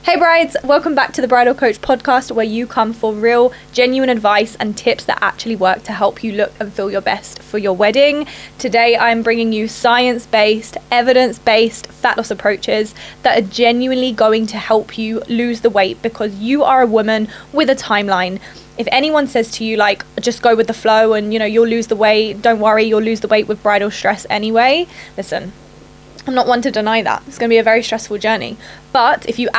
Hey brides, welcome back to the Bridal Coach podcast, where you come for real, genuine advice and tips that actually work to help you look and feel your best for your wedding. Today I'm bringing you science-based, evidence-based fat loss approaches that are genuinely going to help you lose the weight, because you are a woman with a timeline. If anyone says to you, like, just go with the flow and, you'll lose the weight, don't worry, you'll lose the weight with bridal stress anyway. Listen, I'm not one to deny that. It's going to be a very stressful journey. But if you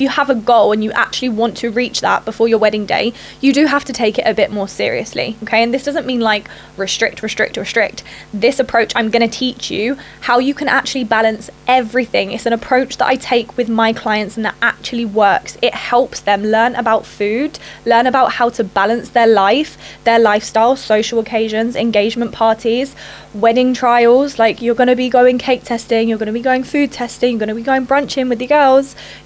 have a goal and you actually want to reach that before your wedding day, you do have to take it a bit more seriously, okay? And this doesn't mean like restrict. This approach, I'm going to teach you how you can actually balance everything. It's an approach that I take with my clients and that actually works. It helps them learn about food, learn about how to balance their life, their lifestyle, social occasions, engagement parties, wedding trials. Like, you're going to be going cake testing, you're going to be going food testing, you're going to be going brunching with your girls.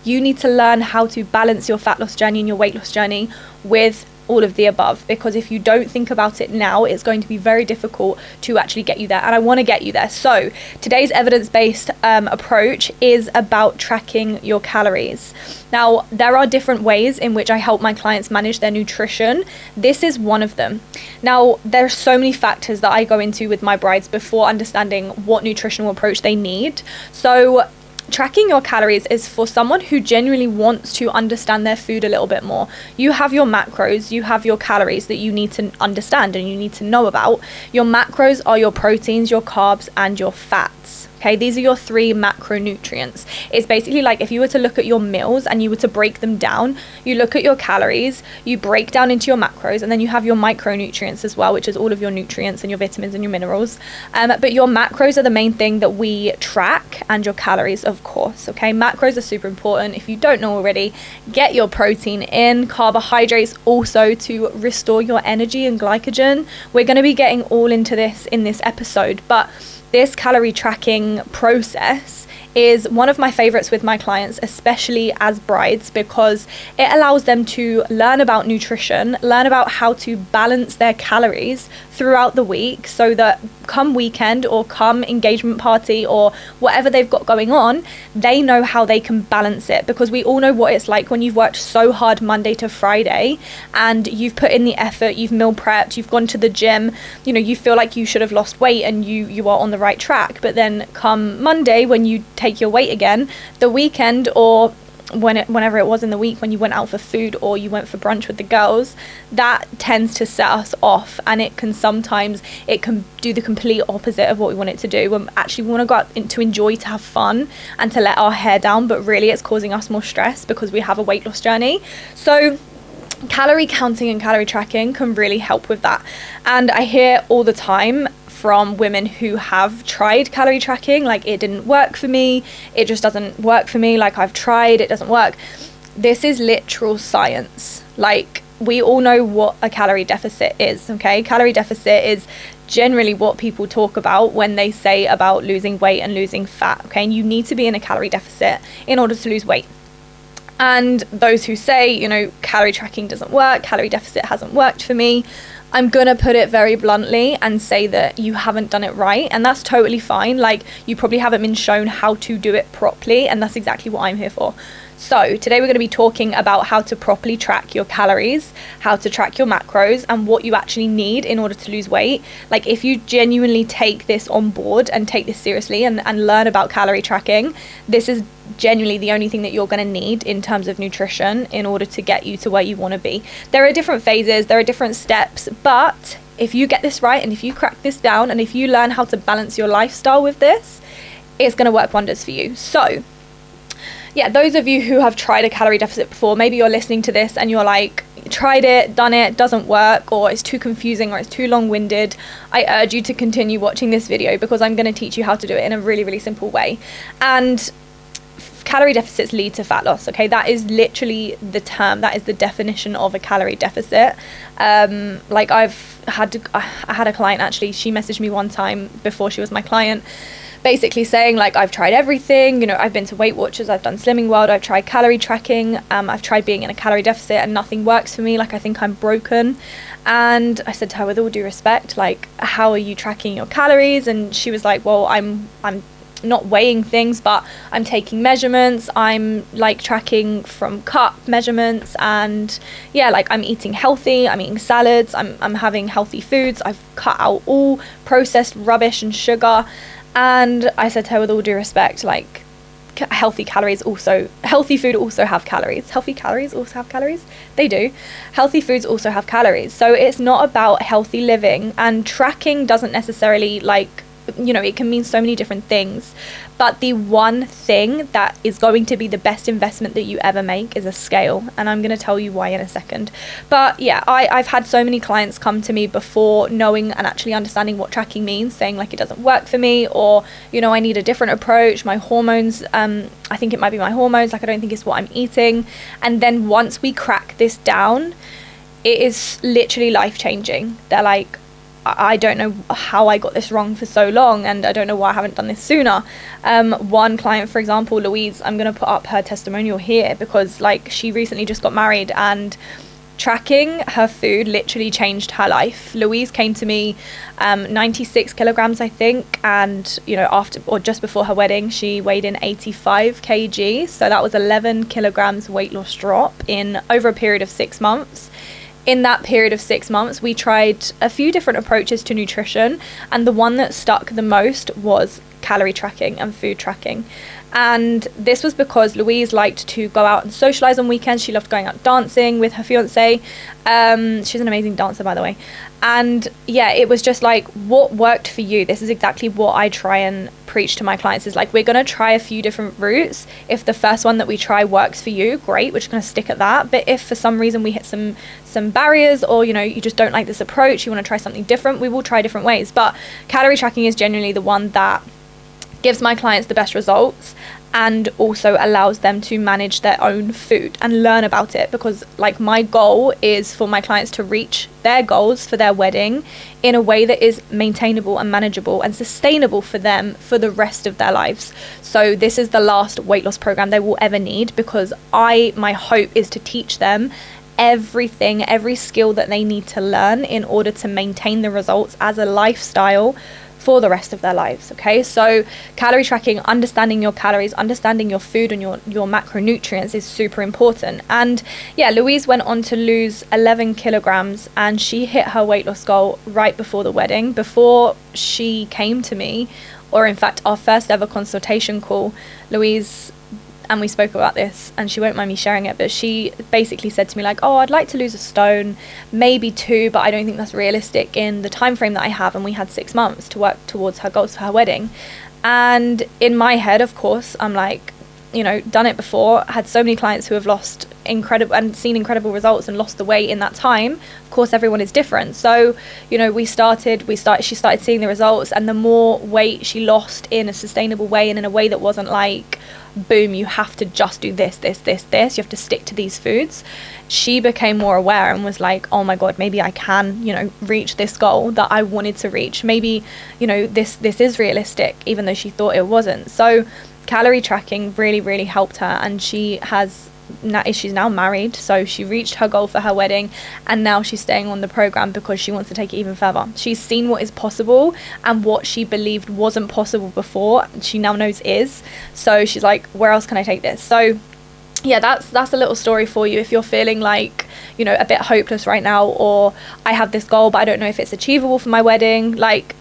You need to learn how to balance your fat loss journey and your weight loss journey with all of the above, because if you don't think about it now, it's going to be very difficult to actually get you there, and I want to get you there. So today's evidence-based approach is about tracking your calories. Now, there are different ways in which I help my clients manage their nutrition. This is one of them. Now, there's so many factors that I go into with my brides before understanding what nutritional approach they need. So tracking your calories is for someone who genuinely wants to understand their food a little bit more. You have your macros, you have your calories that you need to understand and you need to know about. Your macros are your proteins, your carbs, and your fats. Okay, these are your three macronutrients. It's basically like if you were to look at your meals and you were to break them down, you look at your calories, you break down into your macros, and then you have your micronutrients as well, which is all of your nutrients and your vitamins and your minerals. But your macros are the main thing that we track, and your calories, of course. Okay, macros are super important. If you don't know already, get your protein in. Carbohydrates also to restore your energy and glycogen. We're going to be getting all into this in this episode, but this calorie tracking process is one of my favorites with my clients, especially as brides, because it allows them to learn about nutrition, learn about how to balance their calories throughout the week, so that come weekend or come engagement party or whatever they've got going on, they know how they can balance it. Because we all know what it's like when you've worked so hard Monday to Friday and you've put in the effort, you've meal prepped, you've gone to the gym, you feel like you should have lost weight and you are on the right track. But then come Monday, when you take your weight again, the weekend or whenever it was in the week when you went out for food or you went for brunch with the girls, that tends to set us off, and it can do the complete opposite of what we want it to do. We actually want to go out to enjoy, to have fun and to let our hair down, but really it's causing us more stress because we have a weight loss journey. So calorie counting and calorie tracking can really help with that. And I hear all the time from women who have tried calorie tracking, like, it didn't work for me, it just doesn't work for me, like, I've tried, it doesn't work. This is literal science. Like, we all know what a calorie deficit is, okay? Calorie deficit is generally what people talk about when they say about losing weight and losing fat, okay? And you need to be in a calorie deficit in order to lose weight. And those who say, calorie tracking doesn't work, calorie deficit hasn't worked for me, I'm gonna put it very bluntly and say that you haven't done it right, and that's totally fine. Like, you probably haven't been shown how to do it properly, and that's exactly what I'm here for. So today we're going to be talking about how to properly track your calories, how to track your macros, and what you actually need in order to lose weight. Like, if you genuinely take this on board and take this seriously and learn about calorie tracking, this is genuinely the only thing that you're going to need in terms of nutrition in order to get you to where you want to be. There are different phases, there are different steps, but if you get this right and if you crack this down and if you learn how to balance your lifestyle with this, it's going to work wonders for you. So yeah, those of you who have tried a calorie deficit before, maybe you're listening to this and you're like, tried it, done it, doesn't work, or it's too confusing, or it's too long-winded. I urge you to continue watching this video, because I'm going to teach you how to do it in a really, really simple way. And calorie deficits lead to fat loss, okay? That is literally the term, that is the definition of a calorie deficit. Like, I had a client, actually, she messaged me one time before she was my client, basically saying, like, I've tried everything, I've been to Weight Watchers, I've done Slimming World, I've tried calorie tracking, I've tried being in a calorie deficit and nothing works for me, like, I think I'm broken. And I said to her, with all due respect, like, how are you tracking your calories? And she was like, well, I'm not weighing things, but I'm taking measurements. I'm like tracking from cup measurements, and yeah, like I'm eating healthy. I'm eating salads. I'm having healthy foods. I've cut out all processed rubbish and sugar. And I said to her, with all due respect, like, healthy food also have calories. Healthy calories also have calories. They do. Healthy foods also have calories. So it's not about healthy living, and tracking doesn't necessarily, like, you know, it can mean so many different things, but the one thing that is going to be the best investment that you ever make is a scale, and I'm going to tell you why in a second. But yeah, I've had so many clients come to me before knowing and actually understanding what tracking means, saying like, it doesn't work for me, or, you know, I need a different approach. My hormones, I think it might be my hormones, like I don't think it's what I'm eating. And then once we crack this down, it is literally life-changing. They're like, I don't know how I got this wrong for so long, and I don't know why I haven't done this sooner. One client, for example, Louise, I'm going to put up her testimonial here, because like, she recently just got married, and tracking her food literally changed her life. Louise came to me 96 kilograms, I think, and you know, after or just before her wedding, she weighed in 85 kg. So that was 11 kilograms weight loss drop in over a period of 6 months. In that period of 6 months, we tried a few different approaches to nutrition, and the one that stuck the most was calorie tracking and food tracking. And this was because Louise liked to go out and socialize on weekends. She loved going out dancing with her fiance. She's an amazing dancer, by the way. And yeah, it was just like, what worked for you? This is exactly what I try and preach to my clients, is like, we're going to try a few different routes. If the first one that we try works for you, great, we're just going to stick at that. But if for some reason we hit some barriers, or you know, you just don't like this approach, you want to try something different, we will try different ways. But calorie tracking is genuinely the one that gives my clients the best results, and also allows them to manage their own food and learn about it. Because like, my goal is for my clients to reach their goals for their wedding in a way that is maintainable and manageable and sustainable for them for the rest of their lives. So this is the last weight loss program they will ever need, because my hope is to teach them every skill that they need to learn in order to maintain the results as a lifestyle for the rest of their lives. Okay, so calorie tracking, understanding your calories, understanding your food and your macronutrients is super important. And yeah, Louise went on to lose 11 kilograms, and she hit her weight loss goal right before the wedding. Before she came to me, or in fact our first ever consultation call, Louise, and we spoke about this, and she won't mind me sharing it, but she basically said to me like, oh, I'd like to lose a stone, maybe 2, but I don't think that's realistic in the time frame that I have. And we had 6 months to work towards her goals for her wedding. And in my head, of course, I'm like, you know, done it before, had so many clients who have lost seen incredible results and lost the weight in that time. Of course, everyone is different. So, you know, she started seeing the results, and the more weight she lost in a sustainable way, and in a way that wasn't like, boom, you have to just do this, you have to stick to these foods, she became more aware and was like, oh my god, maybe I can, you know, reach this goal that I wanted to reach. Maybe, you know, this is realistic, even though she thought it wasn't. So calorie tracking really, really helped her, and she's now married, so she reached her goal for her wedding, and now she's staying on the program because she wants to take it even further. She's seen what is possible, and what she believed wasn't possible before, she now knows is. So she's like, where else can I take this? So yeah, that's a little story for you if you're feeling like, you know, a bit hopeless right now, or I have this goal but I don't know if it's achievable for my wedding. Like,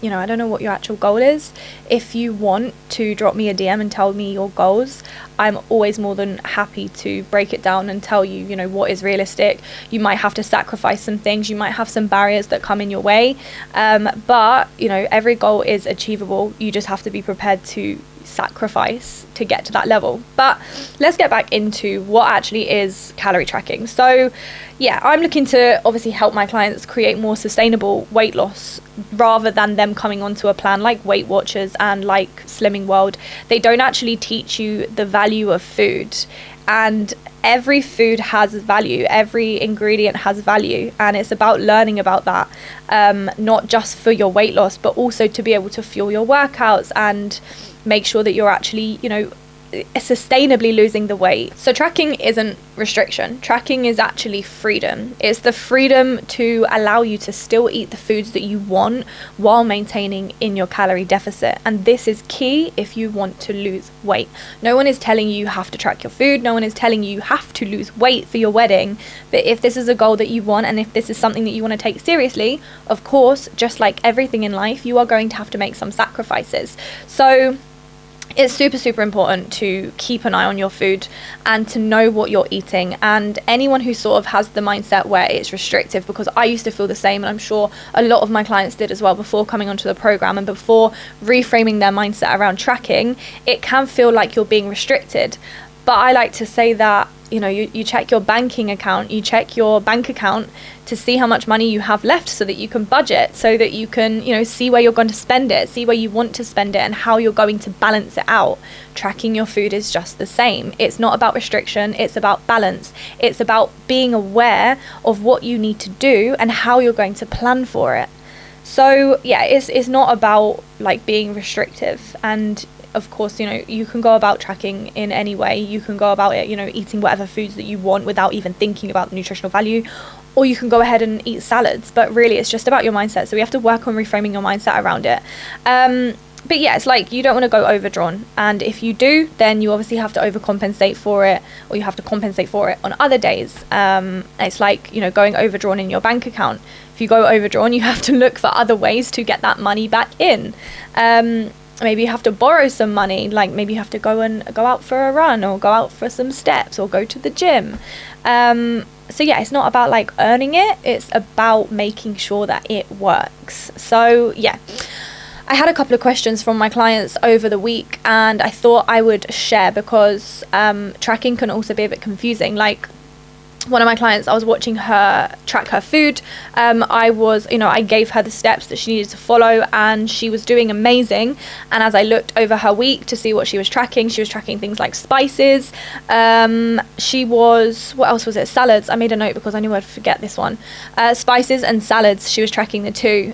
you know, I don't know what your actual goal is. If you want to drop me a DM and tell me your goals, I'm always more than happy to break it down and tell you, you know, what is realistic. You might have to sacrifice some things. You might have some barriers that come in your way. But, you know, every goal is achievable. You just have to be prepared to sacrifice to get to that level. But let's get back into what actually is calorie tracking. So yeah, I'm looking to obviously help my clients create more sustainable weight loss, rather than them coming onto a plan like Weight Watchers and like Slimming World. They don't actually teach you the value of food, and every food has value, every ingredient has value, and it's about learning about that, not just for your weight loss, but also to be able to fuel your workouts and make sure that you're actually, you know, sustainably losing the weight. So tracking isn't restriction. Tracking is actually freedom. It's the freedom to allow you to still eat the foods that you want while maintaining in your calorie deficit. And this is key if you want to lose weight. No one is telling you have to track your food. No one is telling you have to lose weight for your wedding. But if this is a goal that you want, and if this is something that you want to take seriously, of course, just like everything in life, you are going to have to make some sacrifices. So it's super, super important to keep an eye on your food and to know what you're eating. And anyone who sort of has the mindset where it's restrictive, because I used to feel the same, and I'm sure a lot of my clients did as well before coming onto the program and before reframing their mindset around tracking, it can feel like you're being restricted. But I like to say that, you know, you check your banking account, you check your bank account to see how much money you have left so that you can budget, so that you can, you know, see where you're going to spend it, see where you want to spend it and how you're going to balance it out. Tracking your food is just the same. It's not about restriction, it's about balance. It's about being aware of what you need to do and how you're going to plan for it. So yeah, it's not about like being restrictive. And of course, you know, you can go about tracking in any way. You can go about it, you know, eating whatever foods that you want without even thinking about the nutritional value, or you can go ahead and eat salads. But really, it's just about your mindset. So we have to work on reframing your mindset around it. But yeah, it's like you don't want to go overdrawn. And if you do, then you obviously have to overcompensate for it, or you have to compensate for it on other days. It's like, you know, going overdrawn in your bank account. If you go overdrawn, you have to look for other ways to get that money back in. Maybe you have to borrow some money, like maybe you have to go out for a run, or go out for some steps, or go to the gym. So yeah, it's not about like earning it, it's about making sure that it works. So yeah, I had a couple of questions from my clients over the week, and I thought I would share because tracking can also be a bit confusing. Like, one of my clients, I was watching her track her food. I gave her the steps that she needed to follow, and she was doing amazing. And as I looked over her week to see what she was tracking things like spices. What else was it? Salads. I made a note because I knew I'd forget this one. Spices and salads. She was tracking the two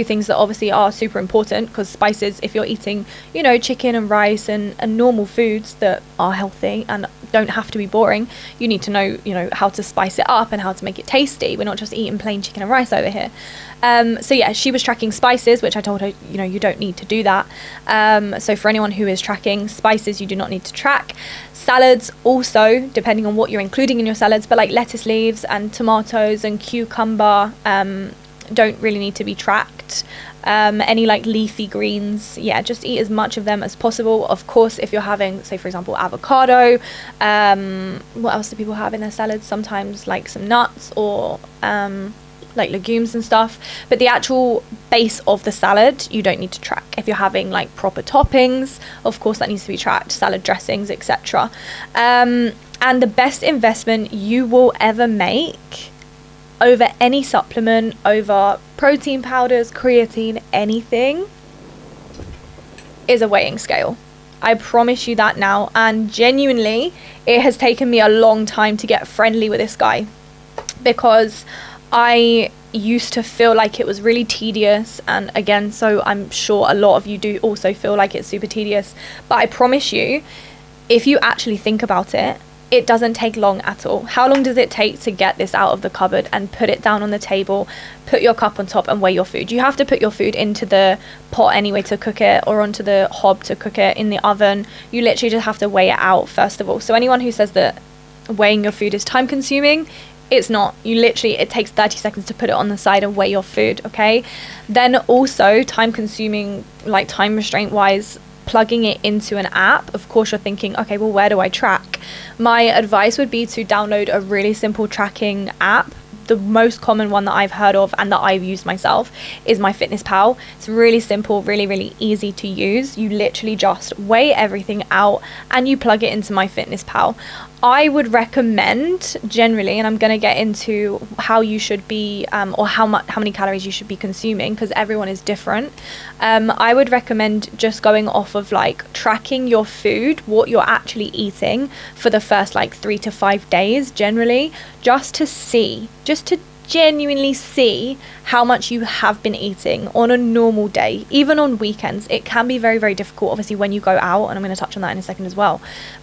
things that obviously are super important, because spices, if you're eating, you know, chicken and rice and normal foods that are healthy and don't have to be boring, you need to know, you know, how to spice it up and how to make it tasty. We're not just eating plain chicken and rice over here. So yeah, she was tracking spices, which I told her, you know, you don't need to do that. So for anyone who is tracking spices, you do not need to track. Salads also, depending on what you're including in your salads, but like lettuce leaves and tomatoes and cucumber don't really need to be tracked. Any like leafy greens, yeah, just eat as much of them as possible. Of course, if you're having, say for example, avocado, what else do people have in their salads? Sometimes like some nuts or like legumes and stuff. But the actual base of the salad, you don't need to track. If you're having like proper toppings, of course that needs to be tracked, salad dressings, etc. And the best investment you will ever make over any supplement, over protein powders, creatine, anything, is a weighing scale. I promise you that now. And genuinely, it has taken me a long time to get friendly with this guy, because I used to feel like it was really tedious. And again, so I'm sure a lot of you do also feel like it's super tedious. But I promise you, if you actually think about it, it doesn't take long at all. How long does it take to get this out of the cupboard and put it down on the table, put your cup on top and weigh your food? You have to put your food into the pot anyway to cook it, or onto the hob to cook it in the oven. You literally just have to weigh it out first of all. So anyone who says that weighing your food is time consuming, it's not. It takes 30 seconds to put it on the side and weigh your food, okay? Then also time consuming, like time restraint wise, plugging it into an app. Of course you're thinking, okay, well, where do I track? My advice would be to download a really simple tracking app. The most common one that I've heard of and that I've used myself is MyFitnessPal. It's really simple, really, really easy to use. You literally just weigh everything out and you plug it into MyFitnessPal. I would recommend generally, and I'm going to get into how you should be, or how many calories you should be consuming, because everyone is different. I would recommend just going off of like tracking your food, what you're actually eating for the first like 3 to 5 days generally, just to see, just to genuinely see how much you have been eating on a normal day, even on weekends. It can be very, very difficult, obviously, when you go out, and I'm going to touch on that in a second as well.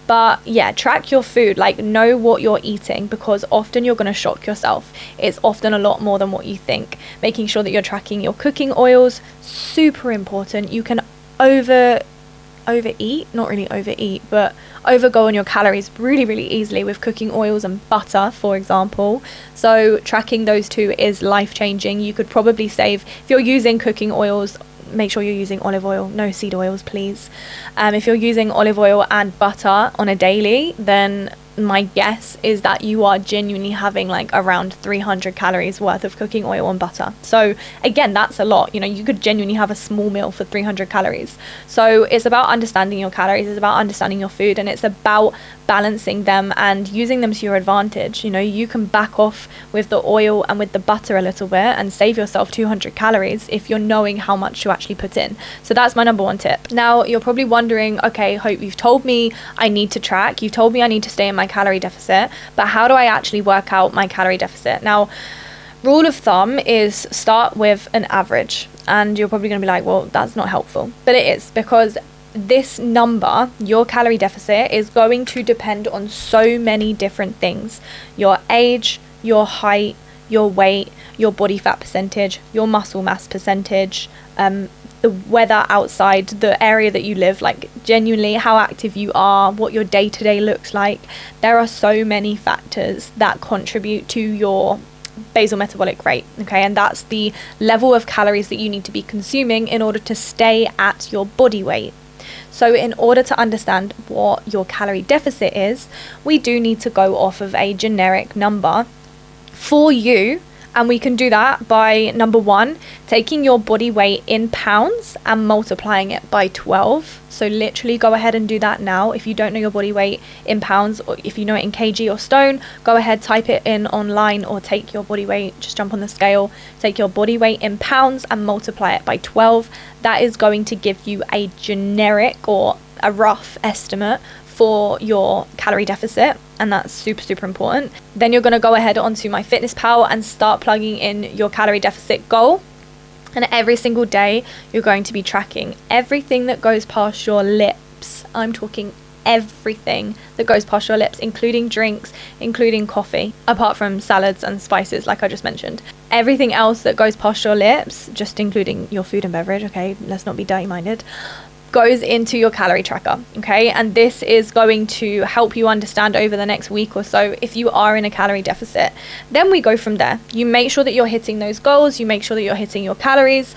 But yeah, track your food, like know what you're eating, because often you're going to shock yourself. It's often a lot more than what you think. Making sure that you're tracking your cooking oils, super important. You can overeat, not really overeat, but overgo on your calories really, really easily with cooking oils and butter, for example. So tracking those two is life-changing. You could probably save, if you're using cooking oils, make sure you're using olive oil, no seed oils, please. If you're using olive oil and butter on a daily, then my guess is that you are genuinely having like around 300 calories worth of cooking oil and butter. So again, that's a lot. You know, you could genuinely have a small meal for 300 calories. So it's about understanding your calories, it's about understanding your food, and it's about balancing them and using them to your advantage. You know, you can back off with the oil and with the butter a little bit and save yourself 200 calories if you're knowing how much to actually put in. So that's my number one tip. Now you're probably wondering, okay, Hope, you've told me I need to track, you told me I need to stay in my calorie deficit, but how do I actually work out my calorie deficit? Now, rule of thumb is start with an average, and you're probably going to be like, well, that's not helpful, but it is, because this number, your calorie deficit, is going to depend on so many different things: your age, your height, your weight, your body fat percentage, your muscle mass percentage, the weather outside, the area that you live, like genuinely how active you are, what your day-to-day looks like. There are so many factors that contribute to your basal metabolic rate, okay? And that's the level of calories that you need to be consuming in order to stay at your body weight. So in order to understand what your calorie deficit is, we do need to go off of a generic number for you. And we can do that by, number one, taking your body weight in pounds and multiplying it by 12. So literally go ahead and do that now. If you don't know your body weight in pounds, or if you know it in kg or stone, go ahead, type it in online, or take your body weight, just jump on the scale, take your body weight in pounds and multiply it by 12. That is going to give you a generic or a rough estimate for your calorie deficit, and that's super, super important. Then you're going to go ahead onto MyFitnessPal and start plugging in your calorie deficit goal, and every single day you're going to be tracking everything that goes past your lips. I'm talking everything that goes past your lips, including drinks, including coffee, apart from salads and spices like I just mentioned. Everything else that goes past your lips, just including your food and beverage, okay, let's not be dirty minded, goes into your calorie tracker, okay? And this is going to help you understand over the next week or so if you are in a calorie deficit. Then we go from there. You make sure that you're hitting those goals, you make sure that you're hitting your calories,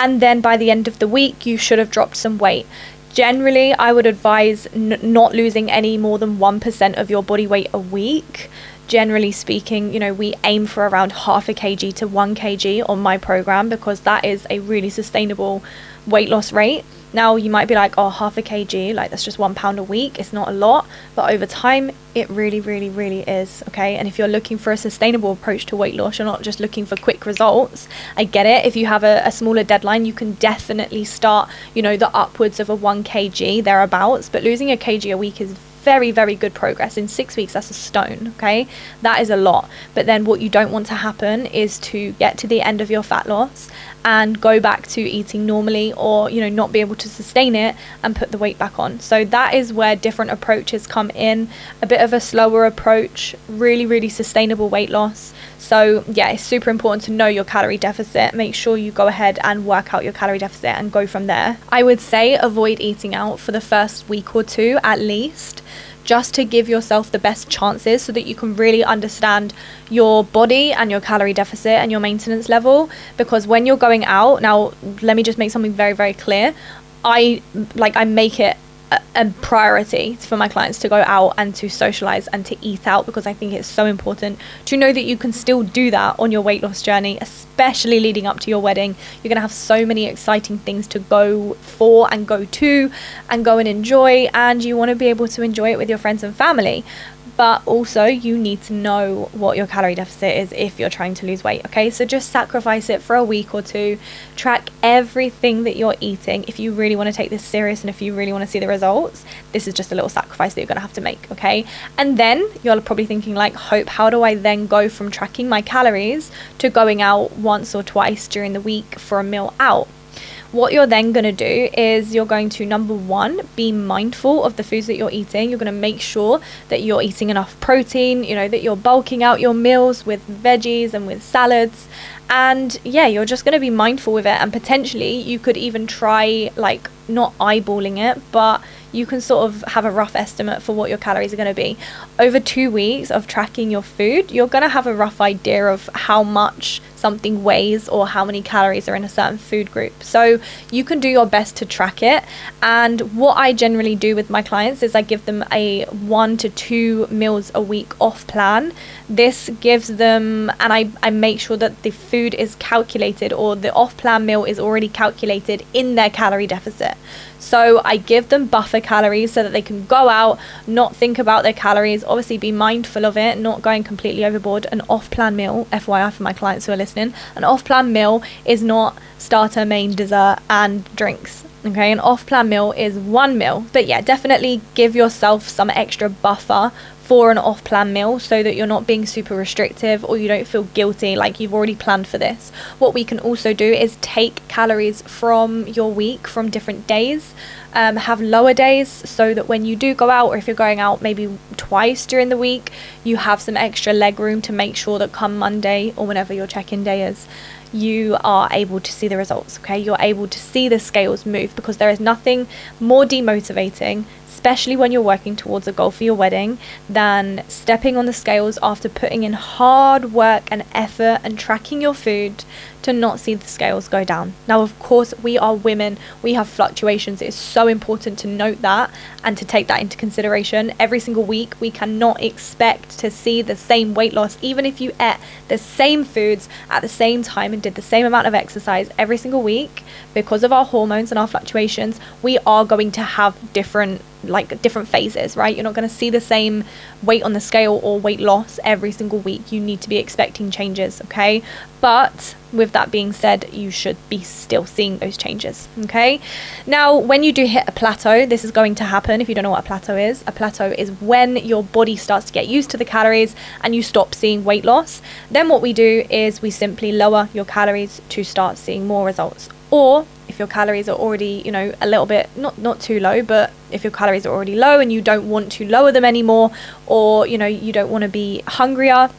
and then by the end of the week you should have dropped some weight. Generally, I would advise not losing any more than 1% of your body weight a week. Generally speaking, you know, we aim for around half a kg to 1 kg on my program, because that is a really sustainable weight loss rate. Now you might be like, oh, half a kg, like that's just 1 pound a week, it's not a lot, but over time it really, really, really is, okay? And if you're looking for a sustainable approach to weight loss, you're not just looking for quick results, I get it. If you have a smaller deadline, you can definitely start, you know, the upwards of a 1 kg thereabouts, but losing a kg a week is very, very good progress. In 6 weeks, that's a stone, okay? That is a lot. But then what you don't want to happen is to get to the end of your fat loss and go back to eating normally, or, you know, not be able to sustain it and put the weight back on. So that is where different approaches come in. A bit of a slower approach, really, really sustainable weight loss. So yeah, it's super important to know your calorie deficit. Make sure you go ahead and work out your calorie deficit and go from there. I would say avoid eating out for the first week or two at least, just to give yourself the best chances so that you can really understand your body and your calorie deficit and your maintenance level. Because when you're going out, now let me just make something very, very clear. I make it a priority for my clients to go out and to socialize and to eat out, because I think it's so important to know that you can still do that on your weight loss journey, especially leading up to your wedding. You're going to have so many exciting things to go for and go to and go and enjoy, and you want to be able to enjoy it with your friends and family. but also you need to know what your calorie deficit is if you're trying to lose weight, okay? So just sacrifice it for a week or two, track everything that you're eating. If you really want to take this serious and if you really want to see the results, this is just a little sacrifice that you're going to have to make, okay? And then you're probably thinking like, Hope, how do I then go from tracking my calories to going out once or twice during the week for a meal out? What you're then going to do is you're going to, number one, be mindful of the foods that you're eating. You're going to make sure that you're eating enough protein, you know, that you're bulking out your meals with veggies and with salads. And yeah, you're just going to be mindful with it. And potentially you could even try, like, not eyeballing it, but you can sort of have a rough estimate for what your calories are going to be. Over 2 weeks of tracking your food, you're going to have a rough idea of how much something weighs or how many calories are in a certain food group. So you can do your best to track it. And what I generally do with my clients is I give them a 1 to 2 meals a week off plan. This gives them, and I make sure that the food is calculated, or the off plan meal is already calculated in their calorie deficit. So I give them buffer calories so that they can go out, not think about their calories, obviously be mindful of it, not going completely overboard. An off-plan meal, FYI for my clients who are listening, an off-plan meal is not starter, main, dessert and drinks. Okay, an off-plan meal is one meal. But yeah, definitely give yourself some extra buffer for an off-plan meal so that you're not being super restrictive or you don't feel guilty like you've already planned for this. What we can also do is take calories from your week from different days, have lower days so that when you do go out, or if you're going out maybe twice during the week, you have some extra leg room to make sure that come Monday or whenever your check-in day is, you are able to see the results, okay? You're able to see the scales move, because there is nothing more demotivating, especially when you're working towards a goal for your wedding, than stepping on the scales after putting in hard work and effort and tracking your food to not see the scales go down. Now, of course, we are women, we have fluctuations. It is so important to note that and to take that into consideration. Every single week, we cannot expect to see the same weight loss, even if you ate the same foods at the same time and did the same amount of exercise every single week. Because of our hormones and our fluctuations, we are going to have different phases, right? You're not going to see the same weight on the scale or weight loss every single week. You need to be expecting changes, okay? But with that being said, you should be still seeing those changes, okay? Now, when you do hit a plateau, this is going to happen. If you don't know what a plateau is when your body starts to get used to the calories and you stop seeing weight loss. Then what we do is we simply lower your calories to start seeing more results. Or if your calories are already, you know, a little bit, not too low, but if your calories are already low and you don't want to lower them anymore, or, you know, you don't want to be hungrier,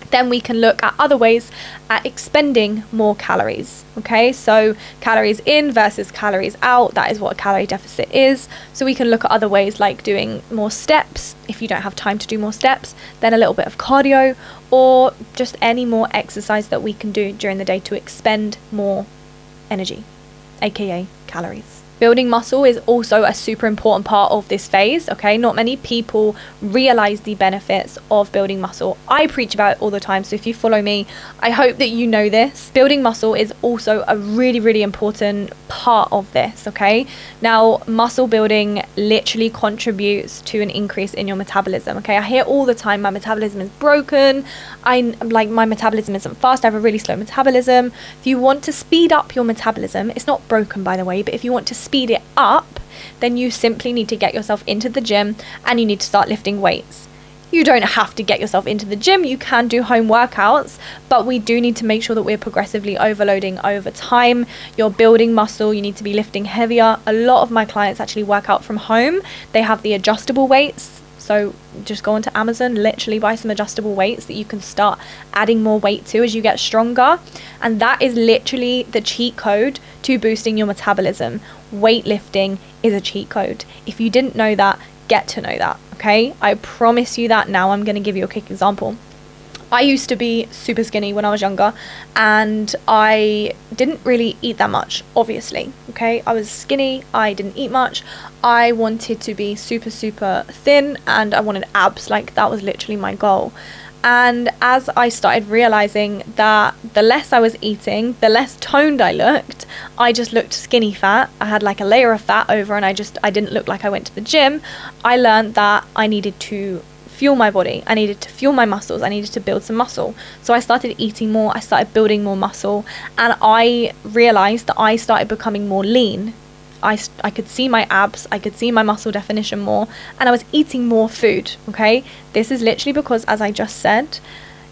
then we can look at other ways at expending more calories. Okay, so calories in versus calories out, that is what a calorie deficit is. So we can look at other ways like doing more steps. If you don't have time to do more steps, then a little bit of cardio, or just any more exercise that we can do during the day to expend more energy, aka calories. Building muscle is also a super important part of this phase, okay? Not many people realize the benefits of building muscle. I preach about it all the time, so if you follow me, I hope that you know this. Building muscle is also a really, really important part of this, okay? Now, muscle building literally contributes to an increase in your metabolism, okay? I hear all the time, my metabolism is broken. My metabolism isn't fast. I have a really slow metabolism. If you want to speed up your metabolism, it's not broken, by the way, but if you want to speed it up, then you simply need to get yourself into the gym and you need to start lifting weights. You don't have to get yourself into the gym. You can do home workouts, but we do need to make sure that we're progressively overloading over time. You're building muscle. You need to be lifting heavier. A lot of my clients actually work out from home. They have the adjustable weights. So just go onto Amazon, literally buy some adjustable weights that you can start adding more weight to as you get stronger. And that is literally the cheat code to boosting your metabolism. Weightlifting is a cheat code. If you didn't know that, get to know that, okay? I promise you that now. I'm going to give you a quick example. I used to be super skinny when I was younger, and I didn't really eat that much, obviously, okay? I was skinny, I didn't eat much. I wanted to be super, super thin, and I wanted abs. Like, that was literally my goal. And as I started realizing that the less I was eating, the less toned I looked. I just looked skinny fat. I had like a layer of fat over, and I didn't look like I went to the gym. I learned that I needed to fuel my body. I needed to fuel my muscles. I needed to build some muscle. So I started eating more. I started building more muscle. And I realized that I started becoming more lean. I could see my abs. I could see my muscle definition more. And I was eating more food, okay? This is literally because, as I just said,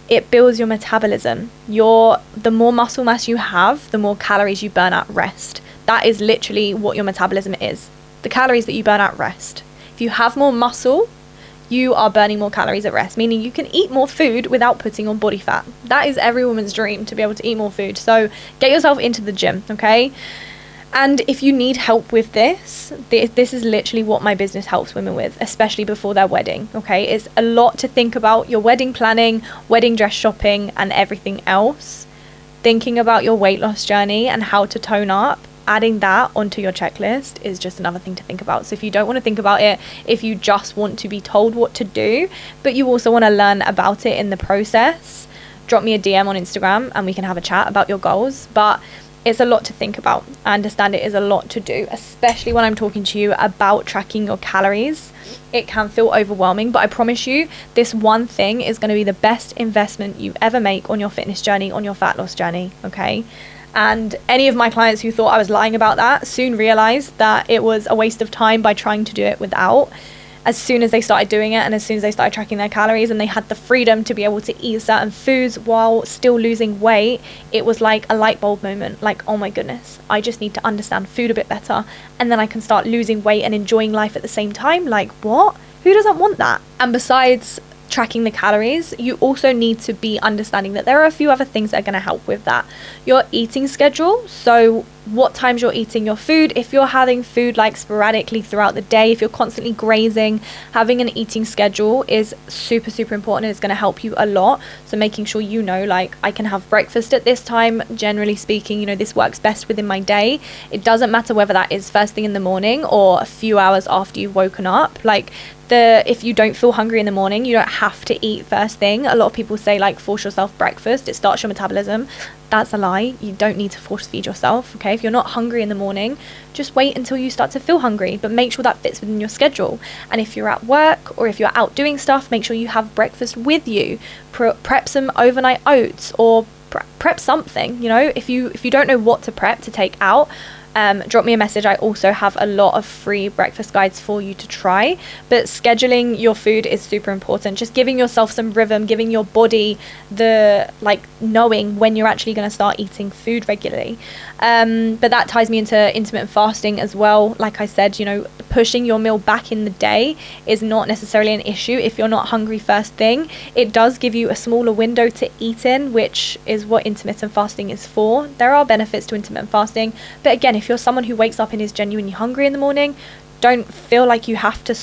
it builds your metabolism. The more muscle mass you have, the more calories you burn at rest. That is literally what your metabolism is. The calories that you burn at rest. If you have more muscle, you are burning more calories at rest, meaning you can eat more food without putting on body fat. That is every woman's dream, to be able to eat more food. So get yourself into the gym, okay? And if you need help with this is literally what my business helps women with, especially before their wedding, okay? It's a lot to think about: your wedding planning, wedding dress shopping, and everything else. Thinking about your weight loss journey and how to tone up, adding that onto your checklist is just another thing to think about. So if you don't want to think about it, if you just want to be told what to do, but you also want to learn about it in the process, drop me a DM on Instagram and we can have a chat about your goals. But it's a lot to think about. I understand it is a lot to do, especially when I'm talking to you about tracking your calories. It can feel overwhelming, but I promise you, this one thing is going to be the best investment you ever make on your fitness journey, on your fat loss journey, okay? And any of my clients who thought I was lying about that soon realized that it was a waste of time by trying to do it without. As soon as they started doing it, and as soon as they started tracking their calories and they had the freedom to be able to eat certain foods while still losing weight, it was like a light bulb moment. Like, oh my goodness, I just need to understand food a bit better, and then I can start losing weight and enjoying life at the same time. Like, what? Who doesn't want that? And besides tracking the calories, you also need to be understanding that there are a few other things that are going to help with that. Your eating schedule, so what times you're eating your food. If you're having food like sporadically throughout the day, if you're constantly grazing, having an eating schedule is super, super important, and it's going to help you a lot. So making sure you know, like, I can have breakfast at this time, generally speaking, you know, this works best within my day. It doesn't matter whether that is first thing in the morning or a few hours after you've woken up. Like, if you don't feel hungry in the morning, you don't have to eat first thing. A lot of people say, like, force yourself breakfast, it starts your metabolism. That's a lie. You don't need to force feed yourself, okay? If you're not hungry in the morning, just wait until you start to feel hungry, but make sure that fits within your schedule. And if you're at work or if you're out doing stuff, make sure you have breakfast with you. Prep some overnight oats or prep something, you know? If you don't know what to prep to take out, drop me a message. I also have a lot of free breakfast guides for you to try. But scheduling your food is super important. Just giving yourself some rhythm, giving your body the, like, knowing when you're actually going to start eating food regularly. But that ties me into intermittent fasting as well. Like I said, you know, pushing your meal back in the day is not necessarily an issue if you're not hungry first thing. It does give you a smaller window to eat in, which is what intermittent fasting is for. There are benefits to intermittent fasting, but again, if you're someone who wakes up and is genuinely hungry in the morning, don't feel like you have to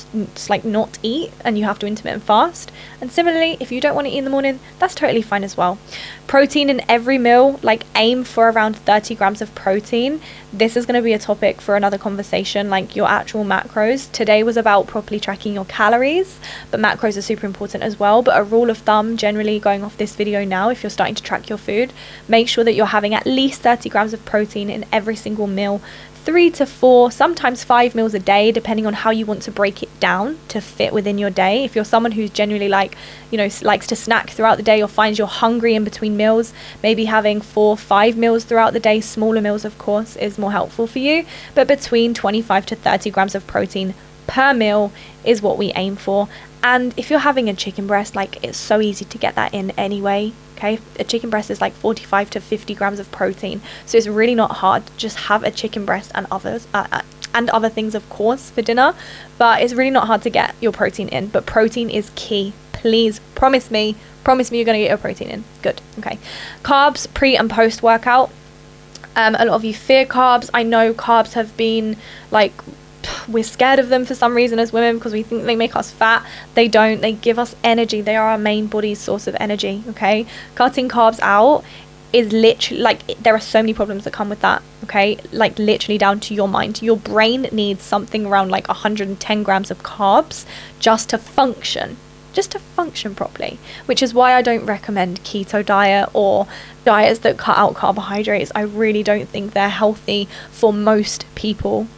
like not eat and you have to intermittent fast. And similarly, if you don't want to eat in the morning, that's totally fine as well. Protein in every meal, like aim for around 30 grams of protein. This is going to be a topic for another conversation, like your actual macros. Today was about properly tracking your calories, but macros are super important as well. But a rule of thumb, generally going off this video now, if you're starting to track your food, make sure that you're having at least 30 grams of protein in every single meal. 3 to 4, sometimes 5 meals a day, depending on how you want to break it down to fit within your day. If you're someone who's generally like, you know, likes to snack throughout the day or finds you're hungry in between meals, maybe having 4-5 meals throughout the day, smaller meals of course, is more helpful for you. But between 25 to 30 grams of protein per meal is what we aim for. And if you're having a chicken breast, like, it's so easy to get that in anyway. Okay, a chicken breast is like 45 to 50 grams of protein, so it's really not hard. Just have a chicken breast and other things, of course, for dinner, but it's really not hard to get your protein in. But protein is key. Please promise me you're gonna get your protein in. Good. Okay. Carbs pre and post workout. A lot of you fear carbs. I know carbs have been like, we're scared of them for some reason as women because we think they make us fat. They don't. They give us energy. They are our main body's source of energy, okay? Cutting carbs out is literally, like, there are so many problems that come with that, okay? Like, literally down to your mind. Your brain needs something around like 110 grams of carbs just to function properly, which is why I don't recommend keto diet or diets that cut out carbohydrates. I really don't think they're healthy for most people.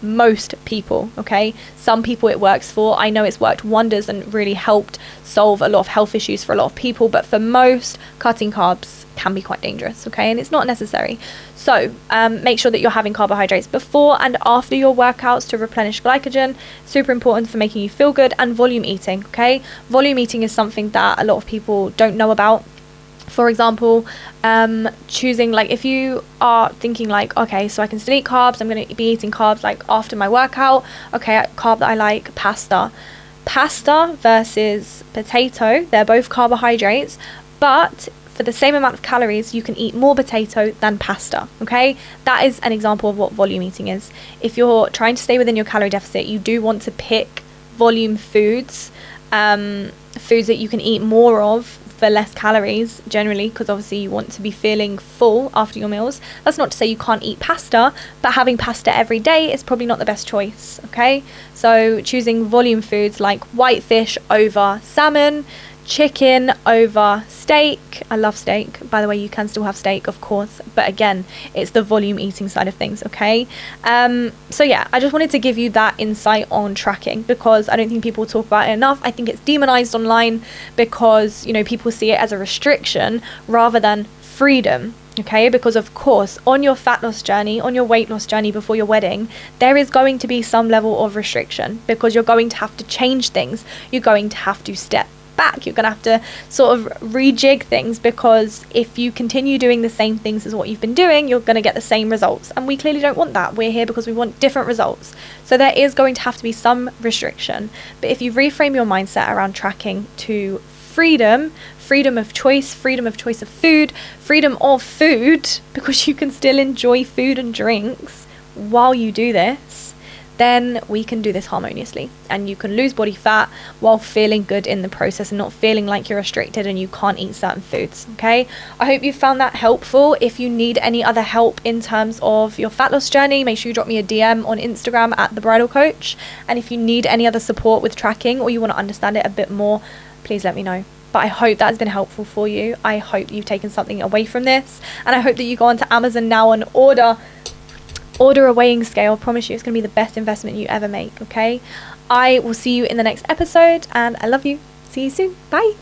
most people, okay? Some people it works for. I know it's worked wonders and really helped solve a lot of health issues for a lot of people, but for most, cutting carbs can be quite dangerous, okay? And it's not necessary. So make sure that you're having carbohydrates before and after your workouts to replenish glycogen. Super important for making you feel good. And volume eating, okay? Volume eating is something that a lot of people don't know about. For example, choosing, like, if you are thinking like, okay, so I can still eat carbs, I'm going to be eating carbs like after my workout. Okay, carb that I like, pasta versus potato, they're both carbohydrates, but for the same amount of calories you can eat more potato than pasta. Okay, that is an example of what volume eating is. If you're trying to stay within your calorie deficit, you do want to pick volume foods, foods that you can eat more of for less calories generally, because obviously you want to be feeling full after your meals. That's not to say you can't eat pasta, but having pasta every day is probably not the best choice. Okay, so choosing volume foods like white fish over salmon, chicken over steak. I love steak, by the way. You can still have steak, of course, but again, it's the volume eating side of things. Okay, so yeah, I just wanted to give you that insight on tracking, because I don't think people talk about it enough. I think it's demonized online because, you know, people see it as a restriction rather than freedom. Okay, because of course on your fat loss journey, on your weight loss journey before your wedding, there is going to be some level of restriction, because you're going to have to change things. You're going to have to step back. You're going to have to sort of rejig things, because if you continue doing the same things as what you've been doing, you're going to get the same results, and we clearly don't want that. We're here because we want different results. So there is going to have to be some restriction. But if you reframe your mindset around tracking to freedom of choice of food, because you can still enjoy food and drinks while you do this, then we can do this harmoniously, and you can lose body fat while feeling good in the process and not feeling like you're restricted and you can't eat certain foods. Okay, I hope you found that helpful. If you need any other help in terms of your fat loss journey, make sure you drop me a DM on Instagram at the Bridal Coach. And if you need any other support with tracking, or you want to understand it a bit more, please let me know. But I hope that has been helpful for you. I hope you've taken something away from this, and I hope that you go onto Amazon now and order a weighing scale. I promise you it's going to be the best investment you ever make. Okay, I will see you in the next episode, and I love you. See you soon. Bye.